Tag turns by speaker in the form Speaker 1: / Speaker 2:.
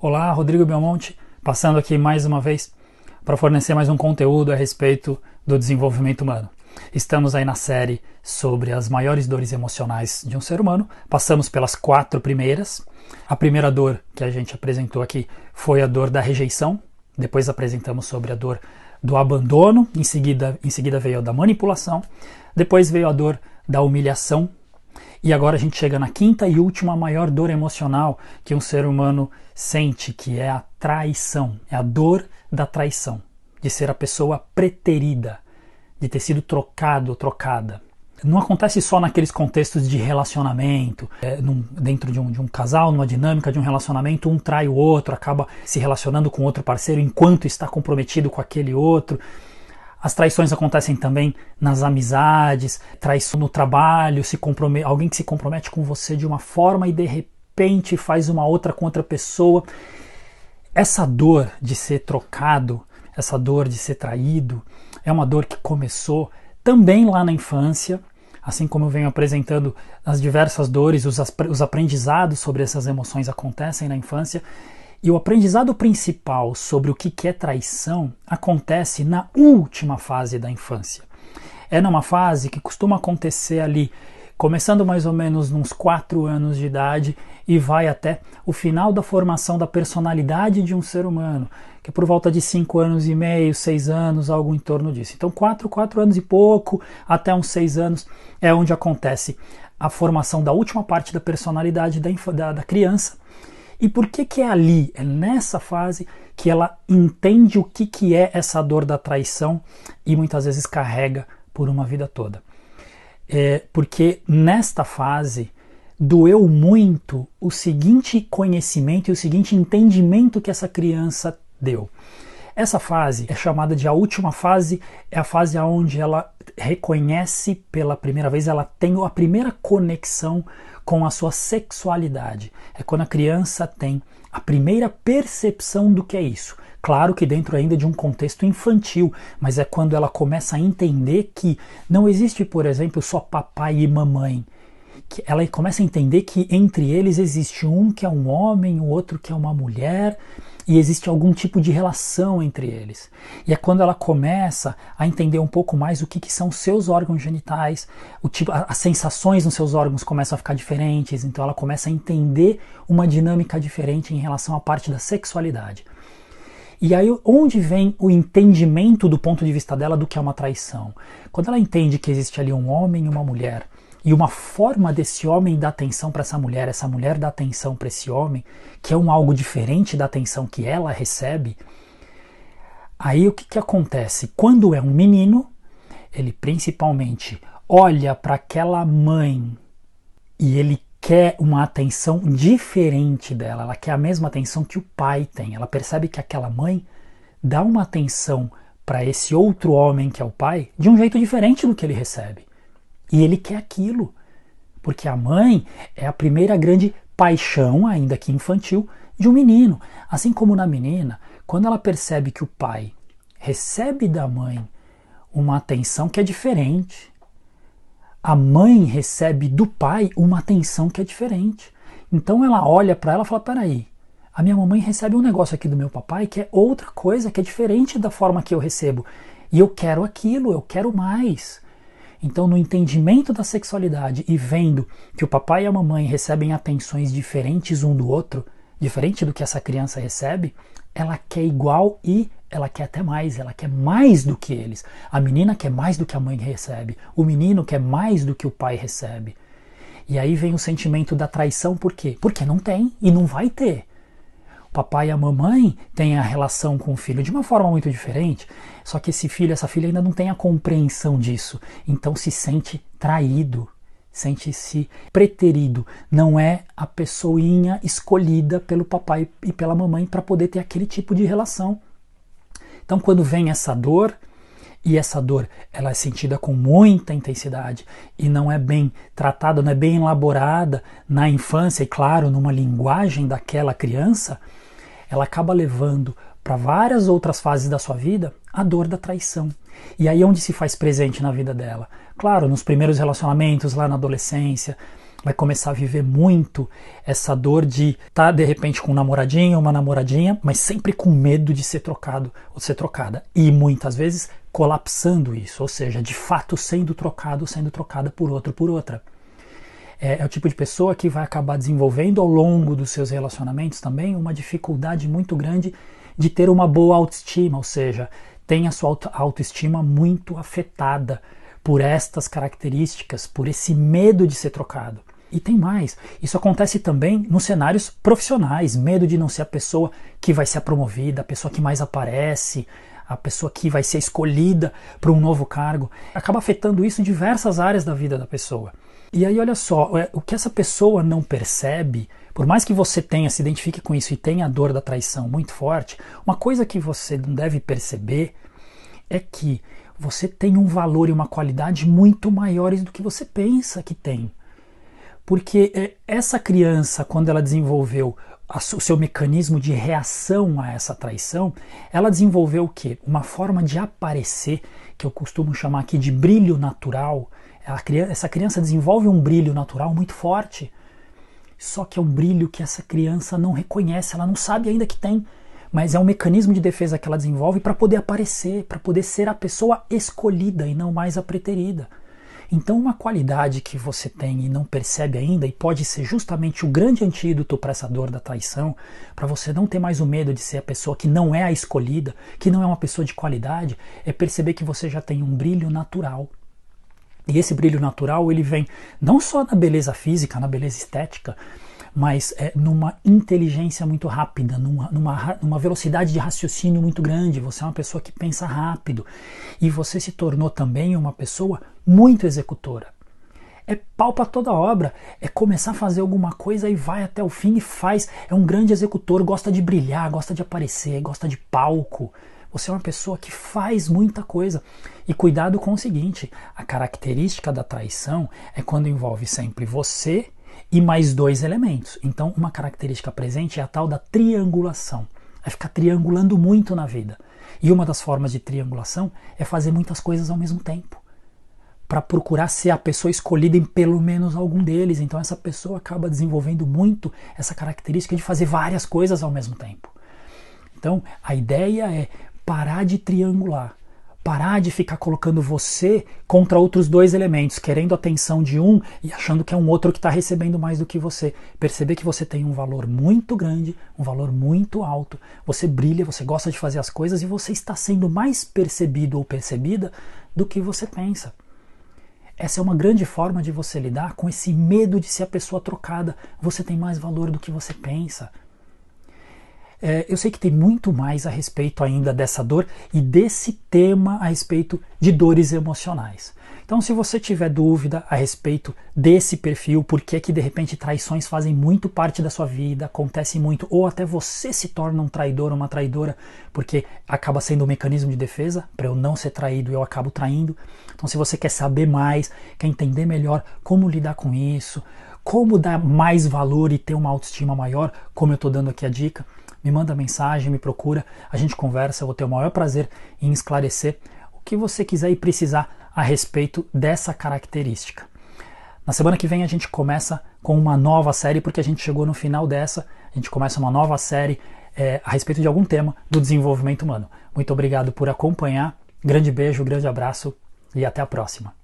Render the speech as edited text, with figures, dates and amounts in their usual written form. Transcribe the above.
Speaker 1: Olá, Rodrigo Belmonte, passando aqui mais uma vez para fornecer mais um conteúdo a respeito do desenvolvimento humano. Estamos aí na série sobre as maiores dores emocionais de um ser humano. Passamos pelas 4 primeiras. A primeira dor que a gente apresentou aqui foi a dor da rejeição. Depois apresentamos sobre a dor do abandono. Em seguida veio a da manipulação. Depois veio a dor da humilhação. E agora a gente chega na 5ª e última maior dor emocional que um ser humano sente, que é a traição. É a dor da traição, de ser a pessoa preterida, de ter sido trocado ou trocada. Não acontece só naqueles contextos de relacionamento, dentro de um casal, numa dinâmica de um relacionamento, um trai o outro, acaba se relacionando com outro parceiro enquanto está comprometido com aquele outro. As traições acontecem também nas amizades, traição no trabalho, alguém que se compromete com você de uma forma e de repente faz uma outra com outra pessoa. Essa dor de ser trocado, essa dor de ser traído, é uma dor que começou também lá na infância, assim como eu venho apresentando as diversas dores, os aprendizados sobre essas emoções acontecem na infância. E o aprendizado principal sobre o que é traição acontece na última fase da infância. É numa fase que costuma acontecer ali, começando mais ou menos nos 4 anos de idade e vai até o final da formação da personalidade de um ser humano, que é por volta de 5 anos e meio, 6 anos, algo em torno disso. Então 4 anos e pouco, até uns 6 anos, é onde acontece a formação da última parte da personalidade da criança. E por que é ali, é nessa fase, que ela entende o que é essa dor da traição e muitas vezes carrega por uma vida toda? Porque nesta fase doeu muito o seguinte conhecimento e o seguinte entendimento que essa criança deu. Essa fase é chamada de a última fase, é a fase onde ela reconhece pela primeira vez, ela tem a primeira conexão com a sua sexualidade. É quando a criança tem a primeira percepção do que é isso. Claro que dentro ainda de um contexto infantil, mas é quando ela começa a entender que não existe, por exemplo, só papai e mamãe. Que ela começa a entender que entre eles existe um que é um homem, o outro que é uma mulher, e existe algum tipo de relação entre eles. E é quando ela começa a entender um pouco mais o que são seus órgãos genitais, as sensações nos seus órgãos começam a ficar diferentes, então ela começa a entender uma dinâmica diferente em relação à parte da sexualidade. E aí onde vem o entendimento do ponto de vista dela do que é uma traição? Quando ela entende que existe ali um homem e uma mulher, e uma forma desse homem dar atenção para essa mulher dá atenção para esse homem, que é algo diferente da atenção que ela recebe, aí o que acontece? Quando é um menino, ele principalmente olha para aquela mãe e ele quer uma atenção diferente dela, ela quer a mesma atenção que o pai tem. Ela percebe que aquela mãe dá uma atenção para esse outro homem que é o pai de um jeito diferente do que ele recebe. E ele quer aquilo, porque a mãe é a primeira grande paixão, ainda que infantil, de um menino. Assim como na menina, quando ela percebe que o pai recebe da mãe uma atenção que é diferente, a mãe recebe do pai uma atenção que é diferente. Então ela olha para ela e fala, peraí, a minha mamãe recebe um negócio aqui do meu papai que é outra coisa, que é diferente da forma que eu recebo. E eu quero aquilo, eu quero mais. Então, no entendimento da sexualidade e vendo que o papai e a mamãe recebem atenções diferentes um do outro, diferente do que essa criança recebe, ela quer igual e ela quer até mais, ela quer mais do que eles. A menina quer mais do que a mãe recebe, o menino quer mais do que o pai recebe. E aí vem o sentimento da traição, por quê? Porque não tem e não vai ter. O papai e a mamãe têm a relação com o filho de uma forma muito diferente, só que esse filho, essa filha ainda não tem a compreensão disso, então se sente traído, sente-se preterido, não é a pessoinha escolhida pelo papai e pela mamãe para poder ter aquele tipo de relação. Então quando vem essa dor, e essa dor ela é sentida com muita intensidade e não é bem tratada, não é bem elaborada na infância e claro, numa linguagem daquela criança, ela acaba levando para várias outras fases da sua vida a dor da traição. E aí onde se faz presente na vida dela? Claro, nos primeiros relacionamentos, lá na adolescência, vai começar a viver muito essa dor de estar de repente com um namoradinho, uma namoradinha, mas sempre com medo de ser trocado ou de ser trocada. E muitas vezes colapsando isso, ou seja, de fato sendo trocado, sendo trocada por outro, por outra. É o tipo de pessoa que vai acabar desenvolvendo ao longo dos seus relacionamentos também uma dificuldade muito grande de ter uma boa autoestima, ou seja, tem a sua autoestima muito afetada por estas características, por esse medo de ser trocado. E tem mais, isso acontece também nos cenários profissionais, medo de não ser a pessoa que vai ser promovida, a pessoa que mais aparece, a pessoa que vai ser escolhida para um novo cargo. Acaba afetando isso em diversas áreas da vida da pessoa. E aí olha só, o que essa pessoa não percebe, por mais que você se identifique com isso e tenha a dor da traição muito forte, uma coisa que você não deve perceber é que você tem um valor e uma qualidade muito maiores do que você pensa que tem. Porque essa criança, quando ela desenvolveu o seu mecanismo de reação a essa traição, ela desenvolveu o quê? Uma forma de aparecer, que eu costumo chamar aqui de brilho natural. Essa criança desenvolve um brilho natural muito forte, só que é um brilho que essa criança não reconhece, ela não sabe ainda que tem, mas é um mecanismo de defesa que ela desenvolve para poder aparecer, para poder ser a pessoa escolhida e não mais a preterida. Então uma qualidade que você tem e não percebe ainda, e pode ser justamente o grande antídoto para essa dor da traição, para você não ter mais o medo de ser a pessoa que não é a escolhida, que não é uma pessoa de qualidade, é perceber que você já tem um brilho natural. E esse brilho natural, ele vem não só na beleza física, na beleza estética, mas numa inteligência muito rápida, numa velocidade de raciocínio muito grande. Você é uma pessoa que pensa rápido e você se tornou também uma pessoa muito executora. É pau para toda obra, é começar a fazer alguma coisa e vai até o fim e faz. É um grande executor, gosta de brilhar, gosta de aparecer, gosta de palco. Você é uma pessoa que faz muita coisa. E cuidado com o seguinte, a característica da traição é quando envolve sempre você e mais dois elementos. Então, uma característica presente é a tal da triangulação. É ficar triangulando muito na vida. E uma das formas de triangulação é fazer muitas coisas ao mesmo tempo, para procurar ser a pessoa escolhida em pelo menos algum deles. Então essa pessoa acaba desenvolvendo muito essa característica de fazer várias coisas ao mesmo tempo. Então a ideia é parar de triangular, parar de ficar colocando você contra outros dois elementos, querendo a atenção de um e achando que é um outro que está recebendo mais do que você. Perceber que você tem um valor muito grande, um valor muito alto, você brilha, você gosta de fazer as coisas e você está sendo mais percebido ou percebida do que você pensa. Essa é uma grande forma de você lidar com esse medo de ser a pessoa trocada. Você tem mais valor do que você pensa. Eu sei que tem muito mais a respeito ainda dessa dor e desse tema a respeito de dores emocionais. Então, se você tiver dúvida a respeito desse perfil, por que de repente traições fazem muito parte da sua vida, acontece muito, ou até você se torna um traidor ou uma traidora, porque acaba sendo um mecanismo de defesa, para eu não ser traído eu acabo traindo. Então, se você quer saber mais, quer entender melhor como lidar com isso, como dar mais valor e ter uma autoestima maior, como eu estou dando aqui a dica, me manda mensagem, me procura, a gente conversa, eu vou ter o maior prazer em esclarecer o que você quiser e precisar a respeito dessa característica. Na semana que vem a gente começa com uma nova série, porque a gente chegou no final dessa, a gente começa uma nova série a respeito de algum tema do desenvolvimento humano. Muito obrigado por acompanhar, grande beijo, grande abraço e até a próxima.